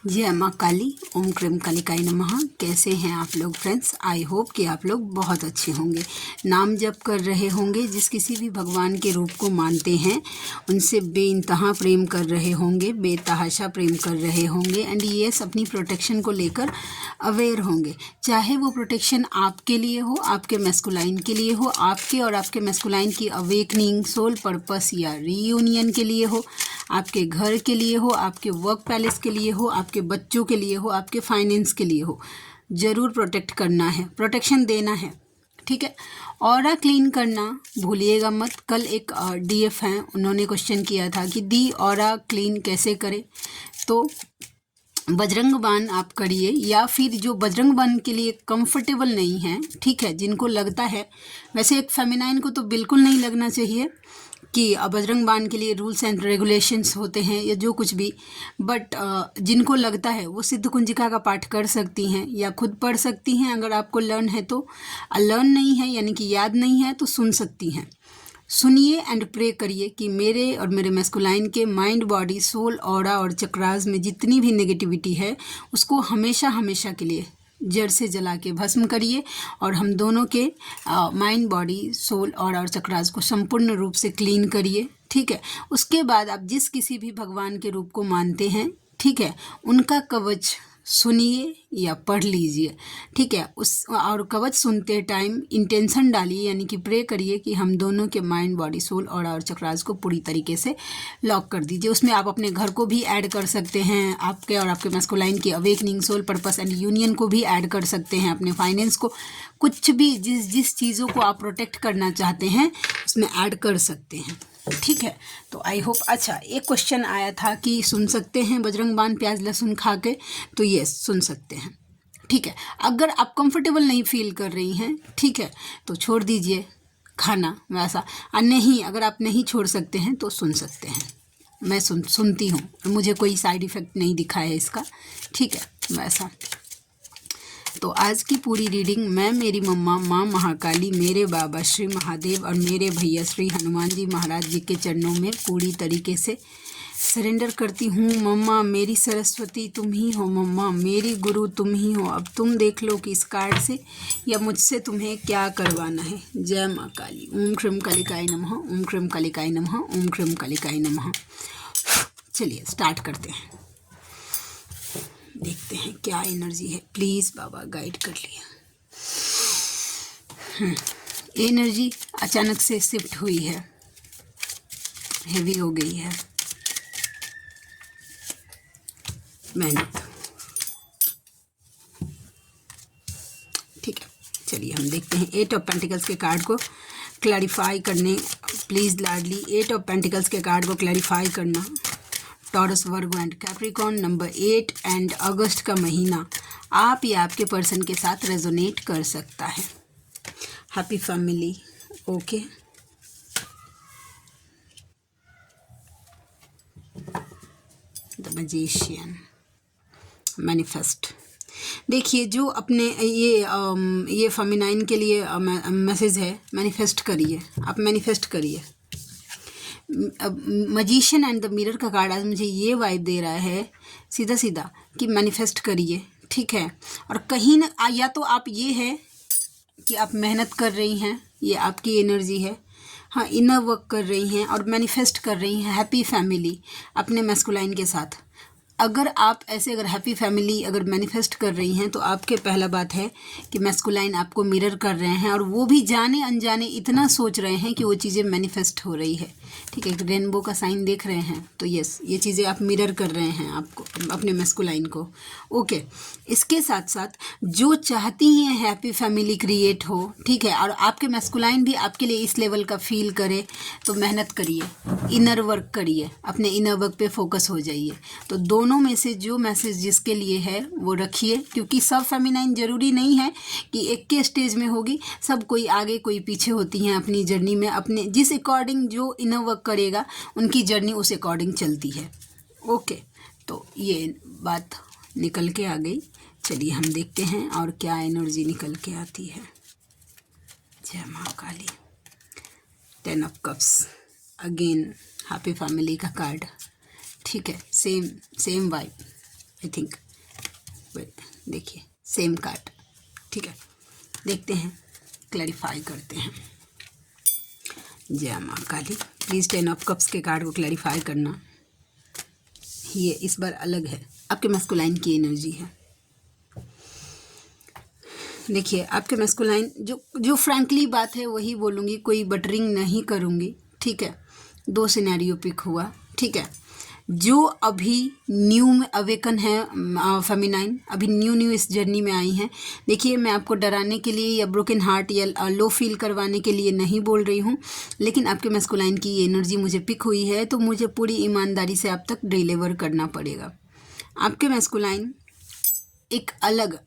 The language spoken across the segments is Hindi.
जय माँ काली, ओम क्रीम कालिकाय नमः। कैसे हैं आप लोग फ्रेंड्स? आई होप कि आप लोग बहुत अच्छे होंगे, नाम जप कर रहे होंगे, जिस किसी भी भगवान के रूप को मानते हैं उनसे बेइंतहा प्रेम कर रहे होंगे, बेतहाशा प्रेम कर रहे होंगे एंड यस अपनी प्रोटेक्शन को लेकर अवेयर होंगे। चाहे वो प्रोटेक्शन आपके लिए हो, आपके मैस्कुलाइन के लिए हो, आपके और आपके मैस्कुलाइन की अवेकनिंग, सोल पर्पस या रीयूनियन के लिए हो, आपके घर के लिए हो, आपके वर्क पैलेस के लिए हो, आपके बच्चों के लिए हो, आपके फाइनेंस के लिए हो, ज़रूर प्रोटेक्ट करना है, प्रोटेक्शन देना है। ठीक है। ऑरा क्लीन करना भूलिएगा मत। कल एक डीएफ हैं, उन्होंने क्वेश्चन किया था कि दी ऑरा क्लीन कैसे करें, तो बजरंग बाण आप करिए, या फिर जो बजरंग बाण के लिए कंफर्टेबल नहीं है, ठीक है, जिनको लगता है, वैसे एक फेमिनाइन को तो बिल्कुल नहीं लगना चाहिए कि बजरंग बाण के लिए रूल्स एंड रेगुलेशंस होते हैं या जो कुछ भी, बट जिनको लगता है वो सिद्ध कुंजिका का पाठ कर सकती हैं या खुद पढ़ सकती हैं। अगर आपको लर्न है तो, लर्न नहीं है यानी कि याद नहीं है तो सुन सकती हैं। सुनिए एंड प्रे करिए कि मेरे और मेरे मैस्कुलाइन के माइंड, बॉडी, सोल, ऑरा और चक्रास में जितनी भी नेगेटिविटी है उसको हमेशा हमेशा के लिए जड़ से जला के भस्म करिए, और हम दोनों के माइंड, बॉडी, सोल और चक्रास को संपूर्ण रूप से क्लीन करिए। ठीक है। उसके बाद आप जिस किसी भी भगवान के रूप को मानते हैं, ठीक है, उनका कवच सुनिए या पढ़ लीजिए। ठीक है। उस और कवच सुनते टाइम इंटेंशन डालिए, यानी कि प्रे करिए कि हम दोनों के माइंड, बॉडी, सोल और चक्रास को पूरी तरीके से लॉक कर दीजिए। उसमें आप अपने घर को भी ऐड कर सकते हैं, आपके और आपके मैस्कुलाइन की awakening, soul purpose and union को भी ऐड कर सकते हैं, अपने फाइनेंस को, कुछ भी जिस चीज़ों को आप प्रोटेक्ट करना चाहते हैं उसमें ऐड कर सकते हैं। ठीक है। तो आई होप। अच्छा, एक क्वेश्चन आया था कि सुन सकते हैं बजरंग बाण प्याज लहसुन खा के, तो ये सुन सकते हैं। ठीक है। अगर आप कंफर्टेबल नहीं फील कर रही हैं, ठीक है, तो छोड़ दीजिए खाना वैसा। और नहीं, अगर आप नहीं छोड़ सकते हैं तो सुन सकते हैं। मैं सुनती हूँ, मुझे कोई साइड इफ़ेक्ट नहीं दिखा है इसका। ठीक है, वैसा। तो आज की पूरी रीडिंग मैं, मेरी मम्मा माँ महाकाली, मेरे बाबा श्री महादेव और मेरे भैया श्री हनुमान जी महाराज जी के चरणों में पूरी तरीके से सरेंडर करती हूँ। मम्मा मेरी सरस्वती तुम ही हो, मम्मा मेरी गुरु तुम ही हो। अब तुम देख लो कि इस कार्ड से या मुझसे तुम्हें क्या करवाना है। जय माँ काली। ओम क्रीम कालिकाय नमः, ओम क्रीम कालिकाय नमः, ओम क्रीम कालिकाय नमः। चलिए स्टार्ट करते हैं, देखते हैं क्या एनर्जी है। प्लीज़ बाबा गाइड कर लिया। एनर्जी अचानक से शिफ्ट हुई है, हेवी हो गई है, मेहनत। ठीक है, चलिए हम देखते हैं। 8 ऑफ पेंटिकल्स के कार्ड को क्लैरिफाई करने, प्लीज़ लाडली 8 ऑफ पेंटिकल्स के कार्ड को क्लैरिफाई करना। Taurus, Virgo and Capricorn, number 8 and अगस्त का महीना आप या आपके पर्सन के साथ रेजोनेट कर सकता है। Happy family. Okay, the magician, manifest. देखिए, जो अपने ये फेमिनाइन के लिए मैसेज है, मैनिफेस्ट करिए, आप मैनिफेस्ट करिए। मजिशियन एंड द मिरर का कार्ड आज मुझे ये वाइब दे रहा है सीधा सीधा कि मैनिफेस्ट करिए। ठीक है। और कहीं ना, या तो आप ये है कि आप मेहनत कर रही हैं, ये आपकी एनर्जी है, हाँ, इनर वर्क कर रही हैं और मैनिफेस्ट कर रही हैं हैप्पी फैमिली अपने मैस्कुलाइन के साथ। अगर आप ऐसे, अगर हैप्पी फैमिली अगर मैनिफेस्ट कर रही हैं, तो आपके पहला बात है कि मैस्कुलाइन आपको मिरर कर रहे हैं, और वो भी जाने अनजाने इतना सोच रहे हैं कि वो चीज़ें मैनिफेस्ट हो रही है। ठीक है, रेनबो का साइन देख रहे हैं, तो यस, ये चीज़ें आप मिरर कर रहे हैं आपको, अपने मैस्कुलाइन को। ओके। इसके साथ साथ जो चाहती हैं हैप्पी फैमिली क्रिएट हो, ठीक है, और आपके मैस्कुलाइन भी आपके लिए इस लेवल का फील करे, तो मेहनत करिए, इनर वर्क करिए, अपने इनर वर्क पे फोकस हो जाइए। तो दोनों में से जो मैसेज जिसके लिए है वो रखिए, क्योंकि सब फेमिनाइन जरूरी नहीं है कि एक के स्टेज में होगी, सब कोई आगे कोई पीछे होती हैं अपनी जर्नी में, अपने जिस अकॉर्डिंग जो इनर वर्क करेगा उनकी जर्नी उस अकॉर्डिंग चलती है। ओके, तो ये बात निकल के आ गई। चलिए हम देखते हैं और क्या एनर्जी निकल के आती है। जय माँ काली। 10 of cups, again happy family का कार्ड। ठीक है, सेम वाइब, आई थिंक, देखिए सेम कार्ड, ठीक है। देखते हैं, क्लैरिफाई करते हैं। जय माँ काली, प्लीज़ 10 ऑफ कप्स के कार्ड को क्लैरिफाई करना। ये इस बार अलग है, आपके मैस्कुलाइन की एनर्जी है। देखिए आपके मैस्कुलाइन, जो फ्रैंकली बात है वही बोलूँगी, कोई बटरिंग नहीं करूँगी, ठीक है। 2 सिनेरियो पिक हुआ, ठीक है। जो अभी न्यू में अवेकन है फेमिनाइन, अभी न्यू इस जर्नी में आई हैं। देखिए मैं आपको डराने के लिए या ब्रोकन हार्ट या लो फील करवाने के लिए नहीं बोल रही हूँ, लेकिन आपके मैस्कुलाइन की एनर्जी मुझे पिक हुई है, तो मुझे पूरी ईमानदारी से आप तक डिलीवर करना पड़ेगा। आपके मैस्कुलाइन एक अलग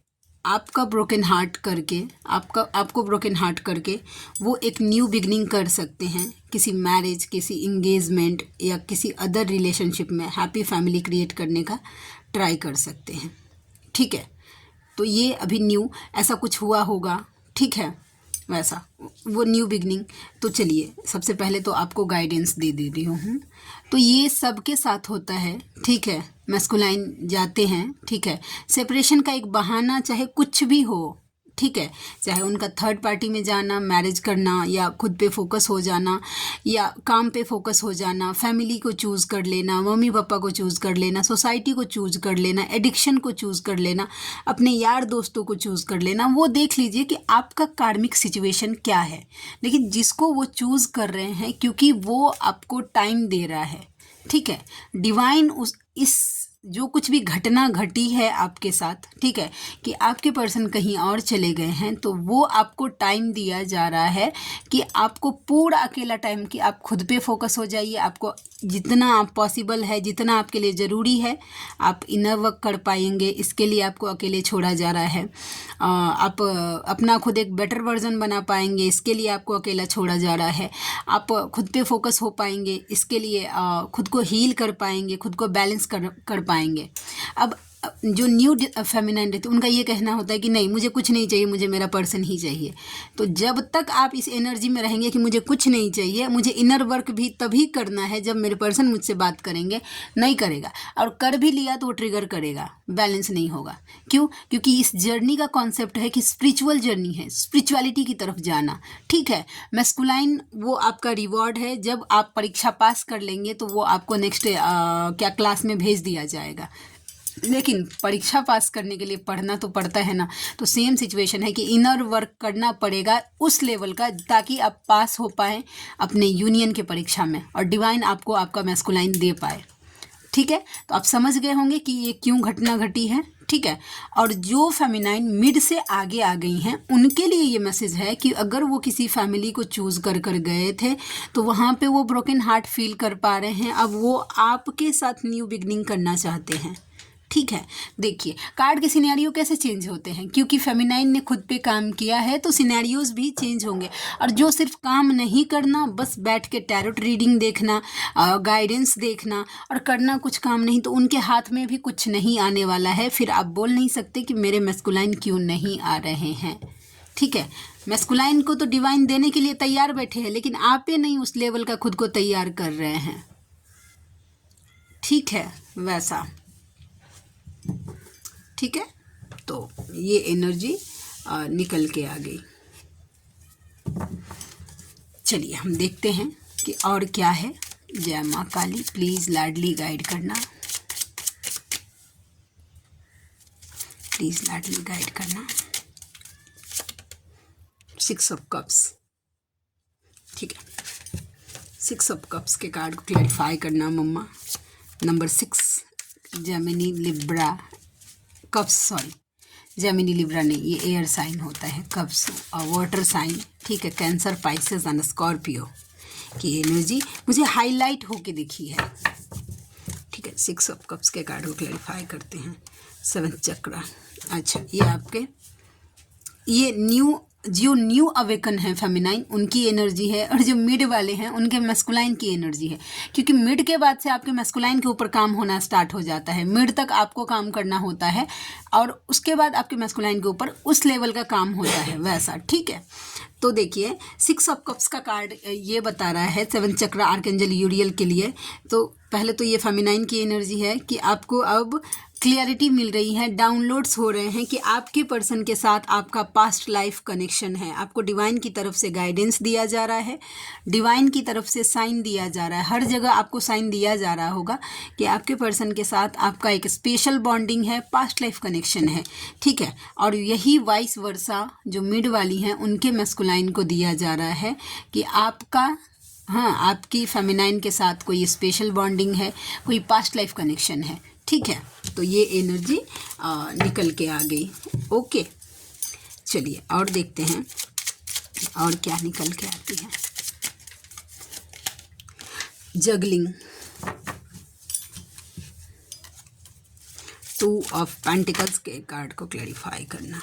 आपका ब्रोकन हार्ट करके, आपको ब्रोकन हार्ट करके वो एक न्यू बिगनिंग कर सकते हैं, किसी मैरिज, किसी इंगेजमेंट या किसी अदर रिलेशनशिप में हैप्पी फैमिली क्रिएट करने का ट्राई कर सकते हैं, ठीक है। तो ये अभी न्यू ऐसा कुछ हुआ होगा, ठीक है, वैसा वो न्यू बिगनिंग। तो चलिए सबसे पहले तो आपको गाइडेंस दे रही हूँ। तो ये सबके साथ होता है, ठीक है। मैस्कुलाइन जाते हैं, ठीक है। सेपरेशन का एक बहाना, चाहे कुछ भी हो, ठीक है, चाहे उनका थर्ड पार्टी में जाना, मैरिज करना, या खुद पे फोकस हो जाना, या काम पे फोकस हो जाना, फैमिली को चूज़ कर लेना, मम्मी पापा को चूज़ कर लेना, सोसाइटी को चूज़ कर लेना, एडिक्शन को चूज़ कर लेना, अपने यार दोस्तों को चूज़ कर लेना, वो देख लीजिए कि आपका कार्मिक सिचुएशन क्या है। लेकिन जिसको वो चूज़ कर रहे हैं, क्योंकि वो आपको टाइम दे रहा है, ठीक है। डिवाइन इस जो कुछ भी घटना घटी है आपके साथ, ठीक है, कि आपके पर्सन कहीं और चले गए हैं, तो वो आपको टाइम दिया जा रहा है कि आपको पूरा अकेला टाइम, कि आप खुद पे फोकस हो जाइए। आपको जितना आप पॉसिबल है, जितना आपके लिए ज़रूरी है, आप इनर वर्क कर पाएंगे, इसके लिए आपको अकेले छोड़ा जा रहा है। आप अपना खुद एक बेटर वर्जन बना पाएंगे, इसके लिए आपको अकेला छोड़ा जा रहा है। आप खुद पे फोकस हो पाएंगे, इसके लिए खुद को हील कर पाएंगे, खुद को बैलेंस कर पाएंगे। अब जो न्यू फेमिनाइन रहते उनका ये कहना होता है कि नहीं, मुझे कुछ नहीं चाहिए, मुझे मेरा पर्सन ही चाहिए। तो जब तक आप इस एनर्जी में रहेंगे कि मुझे कुछ नहीं चाहिए, मुझे इनर वर्क भी तभी करना है जब मेरे पर्सन मुझसे बात करेंगे, नहीं करेगा, और कर भी लिया तो वो ट्रिगर करेगा, बैलेंस नहीं होगा। क्यों? क्योंकि इस जर्नी का कॉन्सेप्ट है कि स्पिरिचुअल जर्नी है, स्पिरिचुअलिटी की तरफ जाना, ठीक है। मैस्कुलाइन वो आपका रिवॉर्ड है, जब आप परीक्षा पास कर लेंगे तो वो आपको नेक्स्ट क्या क्लास में भेज दिया जाएगा। लेकिन परीक्षा पास करने के लिए पढ़ना तो पड़ता है ना। तो सेम सिचुएशन है कि इनर वर्क करना पड़ेगा उस लेवल का, ताकि आप पास हो पाए अपने यूनियन के परीक्षा में, और डिवाइन आपको आपका मैस्कुलाइन दे पाए, ठीक है। तो आप समझ गए होंगे कि ये क्यों घटना घटी है, ठीक है। और जो फेमिनाइन मिड से आगे आ गई हैं, उनके लिए ये मैसेज है कि अगर वो किसी फैमिली को चूज़ कर गए थे, तो वहाँ पे वो ब्रोकन हार्ट फील कर पा रहे हैं। अब वो आपके साथ न्यू बिगनिंग करना चाहते हैं, ठीक है। देखिए कार्ड के सिनेरियो कैसे चेंज होते हैं, क्योंकि फेमिनाइन ने खुद पे काम किया है, तो सिनेरियोज भी चेंज होंगे। और जो सिर्फ काम नहीं करना, बस बैठ के टैरोट रीडिंग देखना, गाइडेंस देखना और करना कुछ काम नहीं, तो उनके हाथ में भी कुछ नहीं आने वाला है। फिर आप बोल नहीं सकते कि मेरे मैस्कुलाइन क्यों नहीं आ रहे हैं, ठीक है। मैस्कुलाइन को तो डिवाइन देने के लिए तैयार बैठे हैं, लेकिन आप ही नहीं उस लेवल का खुद को तैयार कर रहे हैं, ठीक है, वैसा, ठीक है। तो ये एनर्जी निकल के आ गई। चलिए हम देखते हैं कि और क्या है। जय माँ काली, प्लीज़ लाडली गाइड करना, प्लीज़ लाडली गाइड करना। 6 ऑफ कप्स, ठीक है। 6 ऑफ कप्स के कार्ड को क्लैरिफाई करना मम्मा। Number 6 Gemini Libra cups, sorry Gemini Libra नहीं, ये एयर साइन होता है, कप्स और वाटर साइन, ठीक है। कैंसर, पाइसेस एंड स्कॉर्पियो की एनर्जी मुझे हाईलाइट होके दिखी है, ठीक है। 6 ऑफ कप्स के कार्ड को क्लैरिफाई करते हैं। 7th चक्र, अच्छा ये आपके ये जो न्यू अवेकन है फेमिनाइन, उनकी एनर्जी है, और जो मिड वाले हैं उनके मैस्कुलाइन की एनर्जी है। क्योंकि मिड के बाद से आपके मैस्कुलाइन के ऊपर काम होना स्टार्ट हो जाता है। मिड तक आपको काम करना होता है, और उसके बाद आपके मैस्कुलाइन के ऊपर उस लेवल का काम होता है, वैसा, ठीक है। तो देखिए 6 ऑफ कप्स का कार्ड ये बता रहा है 7 चक्र आर्कएंजल यूरियल के लिए। तो पहले तो ये फेमिनाइन की एनर्जी है कि आपको अब क्लियरिटी मिल रही है, डाउनलोड्स हो रहे हैं कि आपके पर्सन के साथ आपका पास्ट लाइफ कनेक्शन है। आपको डिवाइन की तरफ से गाइडेंस दिया जा रहा है, डिवाइन की तरफ से साइन दिया जा रहा है, हर जगह आपको साइन दिया जा रहा होगा कि आपके पर्सन के साथ आपका एक स्पेशल बॉन्डिंग है, पास्ट लाइफ कनेक्शन है, ठीक है। और यही वाइस वर्सा जो मिड वाली हैं उनके मैस्कुलाइन को दिया जा रहा है कि आपका आपकी फेमिनाइन के साथ कोई स्पेशल बॉन्डिंग है, कोई पास्ट लाइफ कनेक्शन है, ठीक है। तो ये एनर्जी निकल के आ गई। ओके, चलिए और देखते हैं और क्या निकल के आती है। जगलिंग, 2 ऑफ पेंटिकल्स के कार्ड को क्लैरिफाई करना,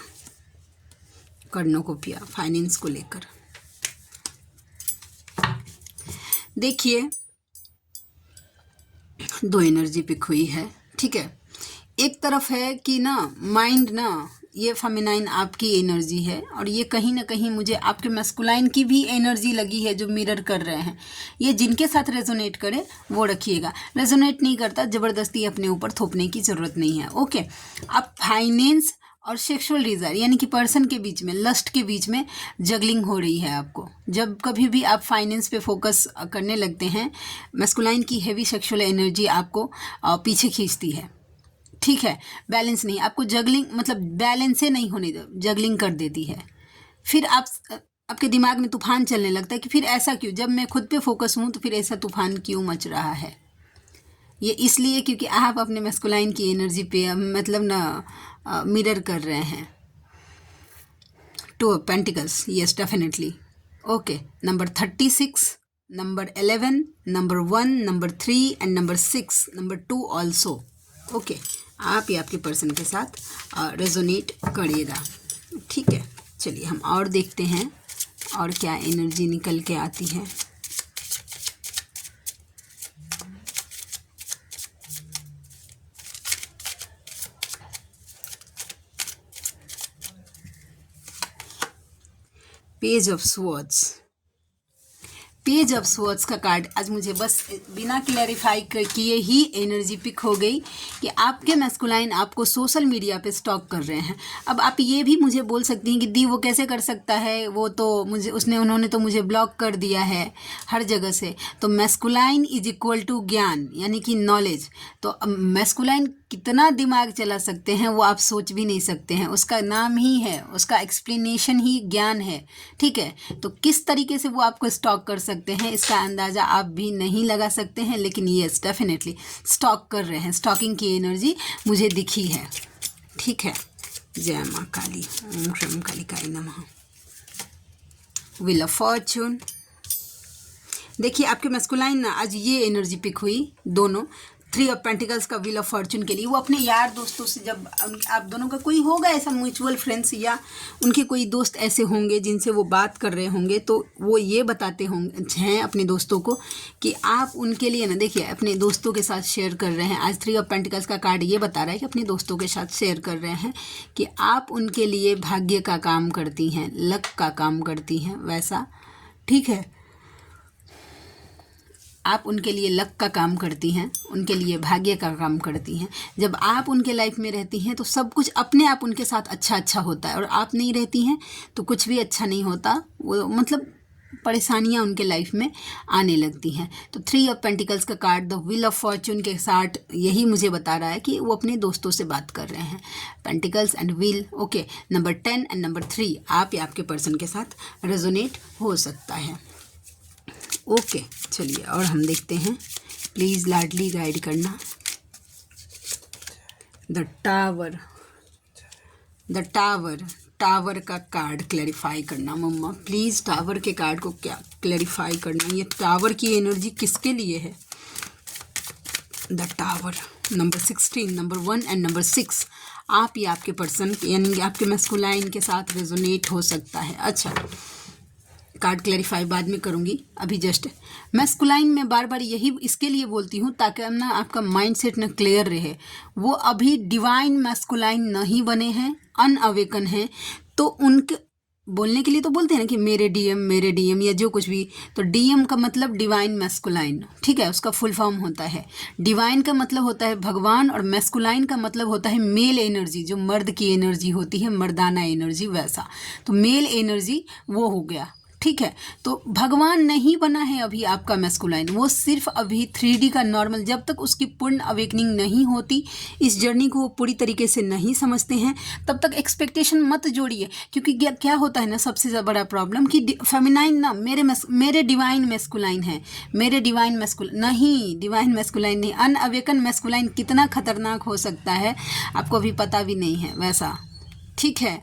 कर्णोकोपिया फाइनेंस को लेकर। देखिए 2 एनर्जी पिक हुई है, ठीक है। एक तरफ है कि ना माइंड ना, ये फेमिनाइन आपकी एनर्जी है और ये कहीं ना कहीं मुझे आपके मैस्कुलाइन की भी एनर्जी लगी है जो मिरर कर रहे हैं। ये जिनके साथ रेजोनेट करे वो रखिएगा, रेजोनेट नहीं करता ज़बरदस्ती अपने ऊपर थोपने की ज़रूरत नहीं है। ओके, अब फाइनेंस और सेक्सुअल डिज़ायर यानी कि पर्सन के बीच में, लस्ट के बीच में जगलिंग हो रही है आपको। जब कभी भी आप फाइनेंस पे फोकस करने लगते हैं, मैस्कुलाइन की हैवी सेक्सुअल एनर्जी आपको पीछे खींचती है, ठीक है। बैलेंस नहीं, आपको जगलिंग मतलब बैलेंस से नहीं होने दो, जगलिंग कर देती है। फिर आपके दिमाग में तूफान चलने लगता है कि फिर ऐसा क्यों, जब मैं खुद पे फोकस हूँ तो फिर ऐसा तूफान क्यों मच रहा है। ये इसलिए क्योंकि आप अपने मैस्कुलाइन की एनर्जी पे मतलब ना मिरर कर रहे हैं। 2 of pentacles, yes definitely. Okay, number 36, number 11, number 1, number 3 and number 6, number 2 also. Okay, आप ही आपके पर्सन के साथ रेजोनेट करिएगा, ठीक है। चलिए हम और देखते हैं और क्या एनर्जी निकल के आती है। Page of swords, page of swords का कार्ड आज मुझे बस बिना क्लैरिफाई किए ही एनर्जी पिक हो गई कि आपके मैस्कुलाइन आपको सोशल मीडिया पे स्टॉक कर रहे हैं। अब आप ये भी मुझे बोल सकती हैं कि दी वो कैसे कर सकता है, वो तो मुझे उन्होंने तो मुझे ब्लॉक कर दिया है हर जगह से। तो मैस्कुलाइन इज इक्वल टू ज्ञान यानी कि नॉलेज। तो मैस्कुलाइन कितना दिमाग चला सकते हैं वो आप सोच भी नहीं सकते हैं, उसका नाम ही है, उसका एक्सप्लेनेशन ही ज्ञान है, ठीक है। तो किस तरीके से वो आपको स्टॉक कर सकते हैं इसका अंदाज़ा आप भी नहीं लगा सकते हैं, लेकिन येस डेफिनेटली स्टॉक कर रहे हैं। स्टॉकिंग की एनर्जी मुझे दिखी है, ठीक है। जय माँ काली, ओम ह्रीं कालिकाय नमः। व्हील ऑफ फॉर्च्यून, देखिए आपके मैस्कुलाइन आज ये एनर्जी पिक हुई, दोनों 3 ऑफ पेंटिकल्स का व्हील ऑफ फॉर्च्यून के लिए। वो अपने यार दोस्तों से, जब आप दोनों का कोई होगा ऐसा म्यूचुअल फ्रेंड्स या उनके कोई दोस्त ऐसे होंगे जिनसे वो बात कर रहे होंगे, तो वो ये बताते होंगे हैं अपने दोस्तों को कि आप उनके लिए ना, देखिए अपने दोस्तों के साथ शेयर कर रहे हैं। आज 3 ऑफ पेंटिकल्स का कार्ड ये बता रहा है कि अपने दोस्तों के साथ शेयर कर रहे हैं कि आप उनके लिए भाग्य का काम करती हैं, लक का काम करती हैं, वैसा, ठीक है। आप उनके लिए लक का काम करती हैं, उनके लिए भाग्य का काम करती हैं। जब आप उनके लाइफ में रहती हैं तो सब कुछ अपने आप उनके साथ अच्छा होता है, और आप नहीं रहती हैं तो कुछ भी अच्छा नहीं होता, वो मतलब परेशानियां उनके लाइफ में आने लगती हैं। तो 3 ऑफ पेंटिकल्स का card the wheel of Fortune के साथ यही मुझे बता रहा है कि वो अपने दोस्तों से बात कर रहे हैं। Pentacles and wheel, okay. Number 10 and number 3 आप या आपके पर्सन के साथ रेजोनेट हो सकता है। ओके, चलिए और हम देखते हैं, प्लीज़ लाडली गाइड करना। The tower, the tower, tower का कार्ड क्लैरिफाई करना मम्मा, प्लीज़ टावर के कार्ड को क्या क्लैरिफाई करना, ये टावर की एनर्जी किसके लिए है। The tower, number 16, number 1 and number 6 आप या आपके पर्सन यानी आपके मैस्कुलाइन के साथ रेजोनेट हो सकता है। अच्छा, कार्ड क्लैरिफाई बाद में करूँगी, अभी जस्ट मैस्कुलाइन में बार बार यही इसके लिए बोलती हूँ ताकि ना आपका माइंडसेट ना क्लियर रहे। वो अभी डिवाइन मैस्कुलाइन नहीं बने हैं, अनअवेकन हैं, तो बोलने के लिए तो बोलते हैं ना कि मेरे डीएम या जो कुछ भी, तो डीएम का मतलब डिवाइन मैस्कुलाइन, ठीक है, उसका फुल फॉर्म होता है। डिवाइन का मतलब होता है भगवान, और मैस्कुलाइन का मतलब होता है मेल एनर्जी, जो मर्द की एनर्जी होती है, मर्दाना एनर्जी, वैसा। तो मेल एनर्जी वो हो गया, ठीक है। तो भगवान नहीं बना है अभी आपका मैस्कुलाइन, वो सिर्फ अभी 3D का नॉर्मल, जब तक उसकी पूर्ण अवेकनिंग नहीं होती, इस जर्नी को वो पूरी तरीके से नहीं समझते हैं, तब तक एक्सपेक्टेशन मत जोड़िए। क्योंकि क्या होता है ना, सबसे बड़ा प्रॉब्लम कि फेमिनाइन ना मेरे डिवाइन मैस्कुलाइन है, मेरे डिवाइन नहीं, डिवाइन मैस्कुलाइन नहीं, अनअवेकन मैस्कुलाइन कितना खतरनाक हो सकता है आपको अभी पता भी नहीं है, वैसा, ठीक है।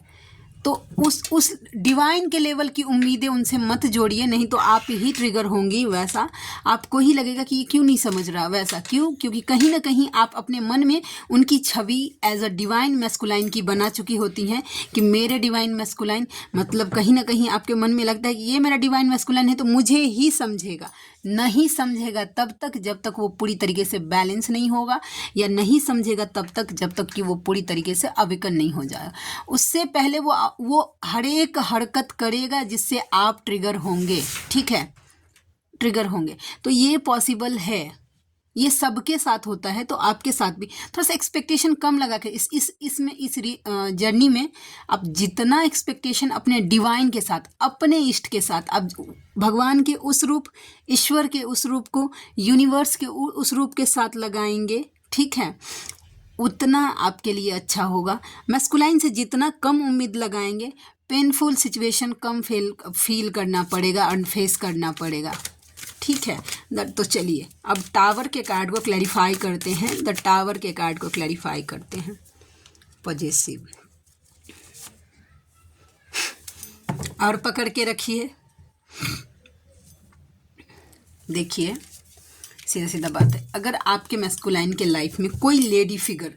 तो उस डिवाइन के लेवल की उम्मीदें उनसे मत जोड़िए, नहीं तो आप ही ट्रिगर होंगी, वैसा। आपको ही लगेगा कि ये क्यों नहीं समझ रहा, वैसा क्यों, क्योंकि कहीं ना कहीं आप अपने मन में उनकी छवि एज अ डिवाइन मैस्कुलाइन की बना चुकी होती हैं कि मेरे डिवाइन मैस्कुलाइन, मतलब कहीं ना कहीं आपके मन में लगता है कि ये मेरा डिवाइन मैस्कुलाइन है तो मुझे ही समझेगा। नहीं समझेगा तब तक जब तक वो पूरी तरीके से बैलेंस नहीं होगा, या नहीं समझेगा तब तक जब तक कि वो पूरी तरीके से अवेकन नहीं हो जाएगा। उससे पहले वो हर एक हरकत करेगा जिससे आप ट्रिगर होंगे, ठीक है, ट्रिगर होंगे। तो ये पॉसिबल है, ये सबके साथ होता है, तो आपके साथ भी थोड़ा सा एक्सपेक्टेशन कम लगा के इस जर्नी में आप जितना एक्सपेक्टेशन अपने डिवाइन के साथ, अपने इष्ट के साथ, आप भगवान के उस रूप, ईश्वर के उस रूप को, यूनिवर्स के उस रूप के साथ लगाएंगे, ठीक है, उतना आपके लिए अच्छा होगा। मैस्कुलाइन से जितना कम उम्मीद लगाएंगे, पेनफुल सिचुएशन कम फील करना पड़ेगा और फेस करना पड़ेगा, ठीक है। तो चलिए अब टावर के कार्ड को क्लैरिफाई करते हैं, द टावर के कार्ड को क्लैरिफाई करते हैं। पॉजिटिव, और पकड़ के रखिए, देखिए सीधा सीधा बात है, अगर आपके मैस्कुलाइन के लाइफ में कोई लेडी फिगर,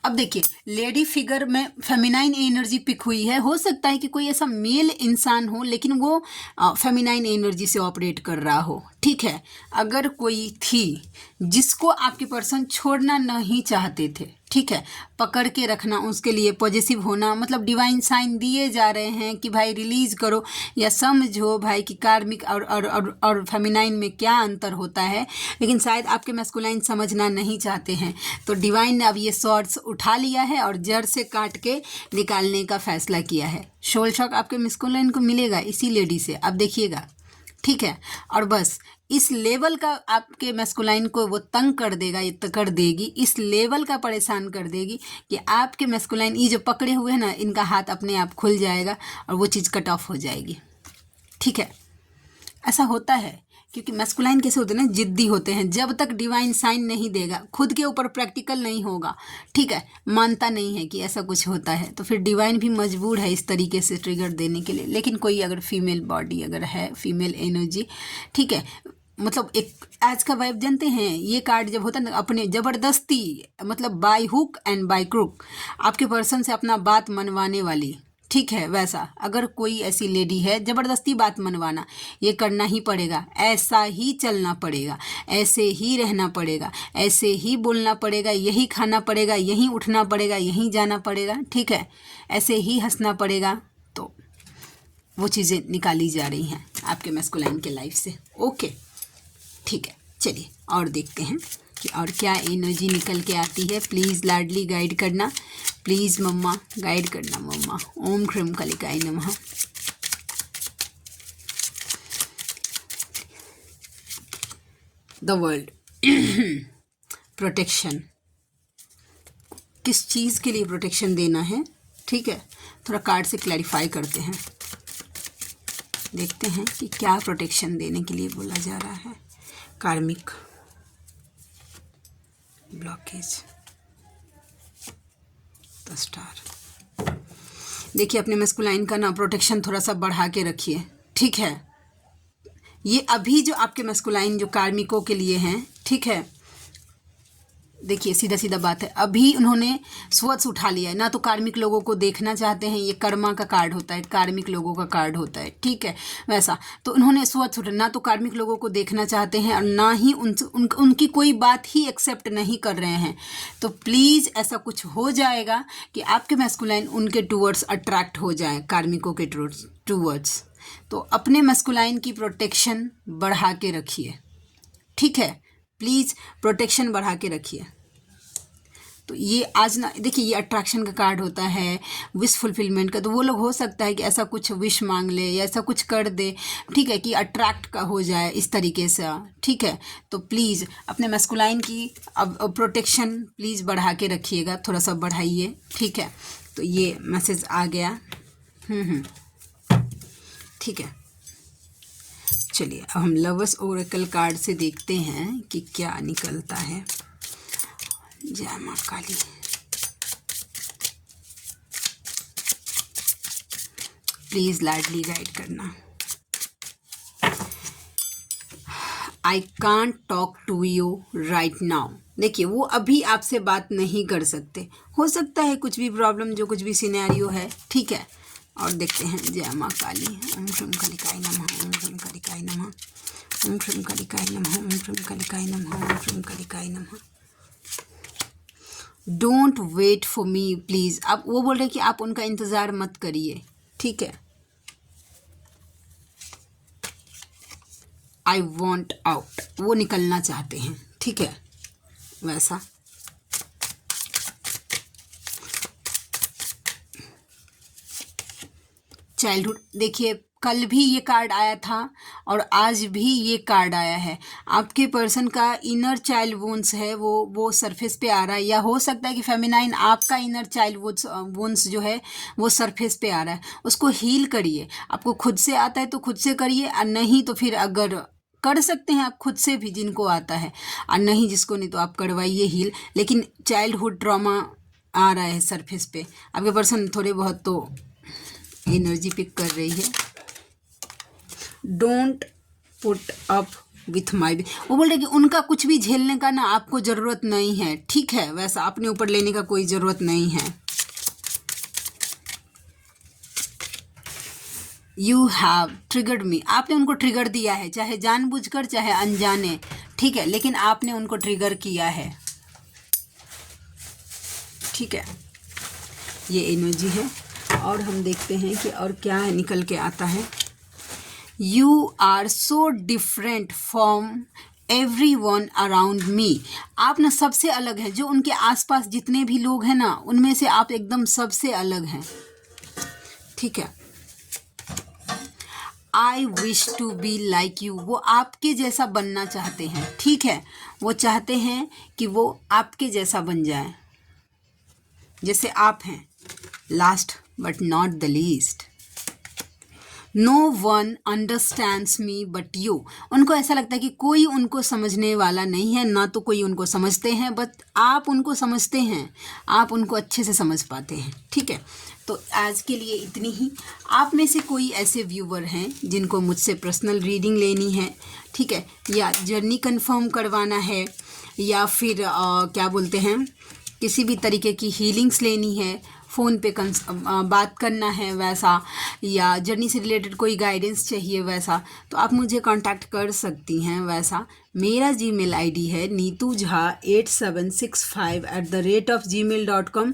अब देखिए लेडी फिगर में फेमिनाइन एनर्जी पिक हुई है, हो सकता है कि कोई ऐसा मेल इंसान हो लेकिन वो फेमिनाइन एनर्जी से ऑपरेट कर रहा हो, ठीक है। अगर कोई थी जिसको आपके पर्सन छोड़ना नहीं चाहते थे, ठीक है, पकड़ के रखना, उसके लिए पॉजिटिव होना, मतलब डिवाइन साइन दिए जा रहे हैं कि भाई रिलीज करो या समझो भाई कि कार्मिक और फेमिनाइन में क्या अंतर होता है, लेकिन शायद आपके मैस्कुलाइन समझना नहीं चाहते हैं। तो डिवाइन ने अब ये सॉर्ड्स उठा लिया है और जड़ से काट के निकालने का फैसला किया है। शोल शॉक आपके मैस्कुलाइन को मिलेगा इसी लेडी से, अब देखिएगा, ठीक है। और बस इस लेवल का आपके मैस्कुलाइन को वो तंग कर देगा, ये कर देगी, इस लेवल का परेशान कर देगी कि आपके मैस्कुलाइन ये जो पकड़े हुए हैं ना, इनका हाथ अपने आप खुल जाएगा और वो चीज़ कट ऑफ हो जाएगी, ठीक है। ऐसा होता है क्योंकि मैस्कुलाइन कैसे होते हैं ना, जिद्दी होते हैं, जब तक डिवाइन साइन नहीं देगा, खुद के ऊपर प्रैक्टिकल नहीं होगा, ठीक है, मानता नहीं है कि ऐसा कुछ होता है, तो फिर डिवाइन भी मजबूर है इस तरीके से ट्रिगर देने के लिए। लेकिन कोई अगर फीमेल बॉडी अगर है, फीमेल एनर्जी, ठीक है, मतलब एक आज का वाइब जानते हैं, ये कार्ड जब होता है ना, अपने ज़बरदस्ती, मतलब by hook and by crook आपके पर्सन से अपना बात मनवाने वाली, ठीक है, वैसा। अगर कोई ऐसी लेडी है, ज़बरदस्ती बात मनवाना, ये करना ही पड़ेगा, ऐसा ही चलना पड़ेगा, ऐसे ही रहना पड़ेगा, ऐसे ही बोलना पड़ेगा, यही खाना पड़ेगा, यहीं उठना पड़ेगा, यहीं जाना पड़ेगा, ठीक है, ऐसे ही हंसना पड़ेगा। तो वो चीज़ें निकाली जा रही हैं आपके मैस्कुलाइन के लाइफ से, ओके, ठीक है। चलिए और देखते हैं कि और क्या एनर्जी निकल के आती है। प्लीज़ लाडली गाइड करना, प्लीज़ मम्मा गाइड करना, मम्मा। ओम ह्रीम कालिकाय नमः। द वर्ल्ड, प्रोटेक्शन, किस चीज़ के लिए प्रोटेक्शन देना है, ठीक है, थोड़ा कार्ड से क्लैरिफाई करते हैं, देखते हैं कि क्या प्रोटेक्शन देने के लिए बोला जा रहा है। कार्मिक ब्लॉकेज, द स्टार। देखिए अपने मैस्कुलाइन का ना प्रोटेक्शन थोड़ा सा बढ़ा के रखिए, ठीक है। ये अभी जो आपके मैस्कुलाइन जो कार्मिकों के लिए हैं, ठीक है, देखिए सीधा सीधा बात है, अभी उन्होंने स्वच्छ उठा लिया है, ना तो कार्मिक लोगों को देखना चाहते हैं, ये कर्मा का कार्ड होता है, कार्मिक लोगों का कार्ड होता है, ठीक है, वैसा। तो उन्होंने स्वच्छ उठा, ना तो कार्मिक लोगों को देखना चाहते हैं और ना ही उनकी कोई बात ही एक्सेप्ट नहीं कर रहे हैं। तो प्लीज़ ऐसा कुछ हो जाएगा कि आपके मैस्कुलाइन उनके टूवर्ड्स अट्रैक्ट हो जाए, कार्मिकों के टूवर्ड्स। तो अपने मस्कुलाइन की प्रोटेक्शन बढ़ा के रखिए, ठीक है, प्लीज़ प्रोटेक्शन बढ़ा के रखिए। तो ये आज ना देखिए, ये अट्रैक्शन का कार्ड होता है, विश फुलफिलमेंट का। तो वो लोग हो सकता है कि ऐसा कुछ विश मांग ले या ऐसा कुछ कर दे, ठीक है, कि अट्रैक्ट का हो जाए इस तरीके से, ठीक है। तो प्लीज़ अपने मस्कुलाइन की अब प्रोटेक्शन प्लीज़ बढ़ा के रखिएगा, थोड़ा सा बढ़ाइए, ठीक है। तो ये मैसेज आ गया, ठीक है। चलिए अब हम लवर्स ओरेकल कार्ड से देखते हैं कि क्या निकलता है। जय माँ काली। प्लीज लाडली गाइड करना। I can't talk to you right now. देखिए वो अभी आपसे बात नहीं कर सकते, हो सकता है कुछ भी प्रॉब्लम, जो कुछ भी सिनेरियो है, ठीक है। और देखते हैं, जय माँ काली। ओम श्रीम कालिकाय नमः, ओम श्रीम कालिकाय नमः, ओम श्रीम कालिकाय नमः, ओम श्रीम कालिकाय नमः, ओम श्रीम कालिकाय नमः। Don't wait for me please. आप वो बोल रहे हैं कि आप उनका इंतज़ार मत करिए, ठीक है। आई वॉन्ट आउट, वो निकलना चाहते हैं, ठीक है, वैसा। चाइल्डहुड, देखिए कल भी ये कार्ड आया था और आज भी ये कार्ड आया है। आपके पर्सन का इनर चाइल्ड वोन्स है, वो सरफेस पे आ रहा है, या हो सकता है कि फेमिनाइन आपका इनर चाइल्ड वोन्स जो है वो सरफेस पे आ रहा है। उसको हील करिए। आपको खुद से आता है तो खुद से करिए, और नहीं तो फिर अगर कर सकते हैं आप खुद से भी, जिनको आता है, और नहीं जिसको नहीं तो आप करवाइए हील। लेकिन चाइल्डहुड ट्रॉमा आ रहा है सरफेस पे। आपके पर्सन थोड़े बहुत तो एनर्जी पिक कर रही है। Don't put up with my, वो बोल रहे कि उनका कुछ भी झेलने का ना आपको ज़रूरत नहीं है, ठीक है, वैसा अपने ऊपर लेने का कोई ज़रूरत नहीं है। यू हैव ट्रिगर्ड मी, आपने उनको ट्रिगर दिया है, चाहे जानबूझकर चाहे अनजाने, ठीक है, लेकिन आपने उनको ट्रिगर किया है, ठीक है। ये एनर्जी है। और हम देखते हैं कि और क्या निकल के आता है। You are so different from everyone around me, आप ना सबसे अलग हैं। जो उनके आसपास जितने भी लोग हैं ना, उनमें से आप एकदम सबसे अलग हैं, ठीक है। I wish to be like you, वो आपके जैसा बनना चाहते हैं, ठीक है। वो चाहते हैं कि वो आपके जैसा बन जाए, जैसे आप हैं। Last but not the least, no one understands me but you, उनको ऐसा लगता है कि कोई उनको समझने वाला नहीं है, ना तो कोई उनको समझते हैं, बट आप उनको समझते हैं, आप उनको अच्छे से समझ पाते हैं, ठीक है। तो आज के लिए इतनी ही। आप में से कोई ऐसे व्यूवर हैं जिनको मुझसे पर्सनल रीडिंग लेनी है, ठीक है, या जर्नी कंफर्म करवाना है, या फिर क्या बोलते हैं, किसी भी तरीके की हीलिंग्स लेनी है, फ़ोन पे बात करना है वैसा, या जर्नी से रिलेटेड कोई गाइडेंस चाहिए वैसा, तो आप मुझे कांटेक्ट कर सकती हैं वैसा। मेरा जीमेल आईडी है neetujha8765@gmail.com,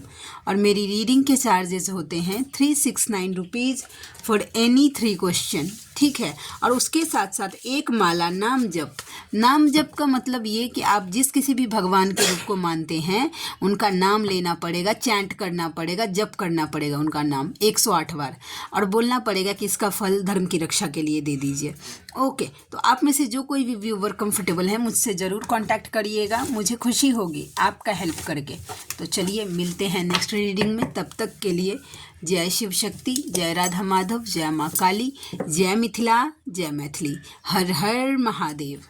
और मेरी रीडिंग के चार्जेस होते हैं 369 रुपीज़ फॉर एनी 3 क्वेश्चन, ठीक है। और उसके साथ साथ एक माला नाम जप। नाम जप का मतलब ये कि आप जिस किसी भी भगवान के रूप को मानते हैं उनका नाम लेना पड़ेगा, चैंट करना पड़ेगा, जप करना पड़ेगा उनका नाम 108 बार, और बोलना पड़ेगा कि इसका फल धर्म की रक्षा के लिए दे दीजिए। ओके, तो आप में से जो कोई भी व्यूवर कंफर्टेबल है मुझसे ज़रूर कांटेक्ट करिएगा, मुझे खुशी होगी आपका हेल्प करके। तो चलिए मिलते हैं नेक्स्ट रीडिंग में, तब तक के लिए जय शिव शक्ति, जय राधा माधव, जय माँ काली, जय मिथिला, जय मैथिली, हर हर महादेव।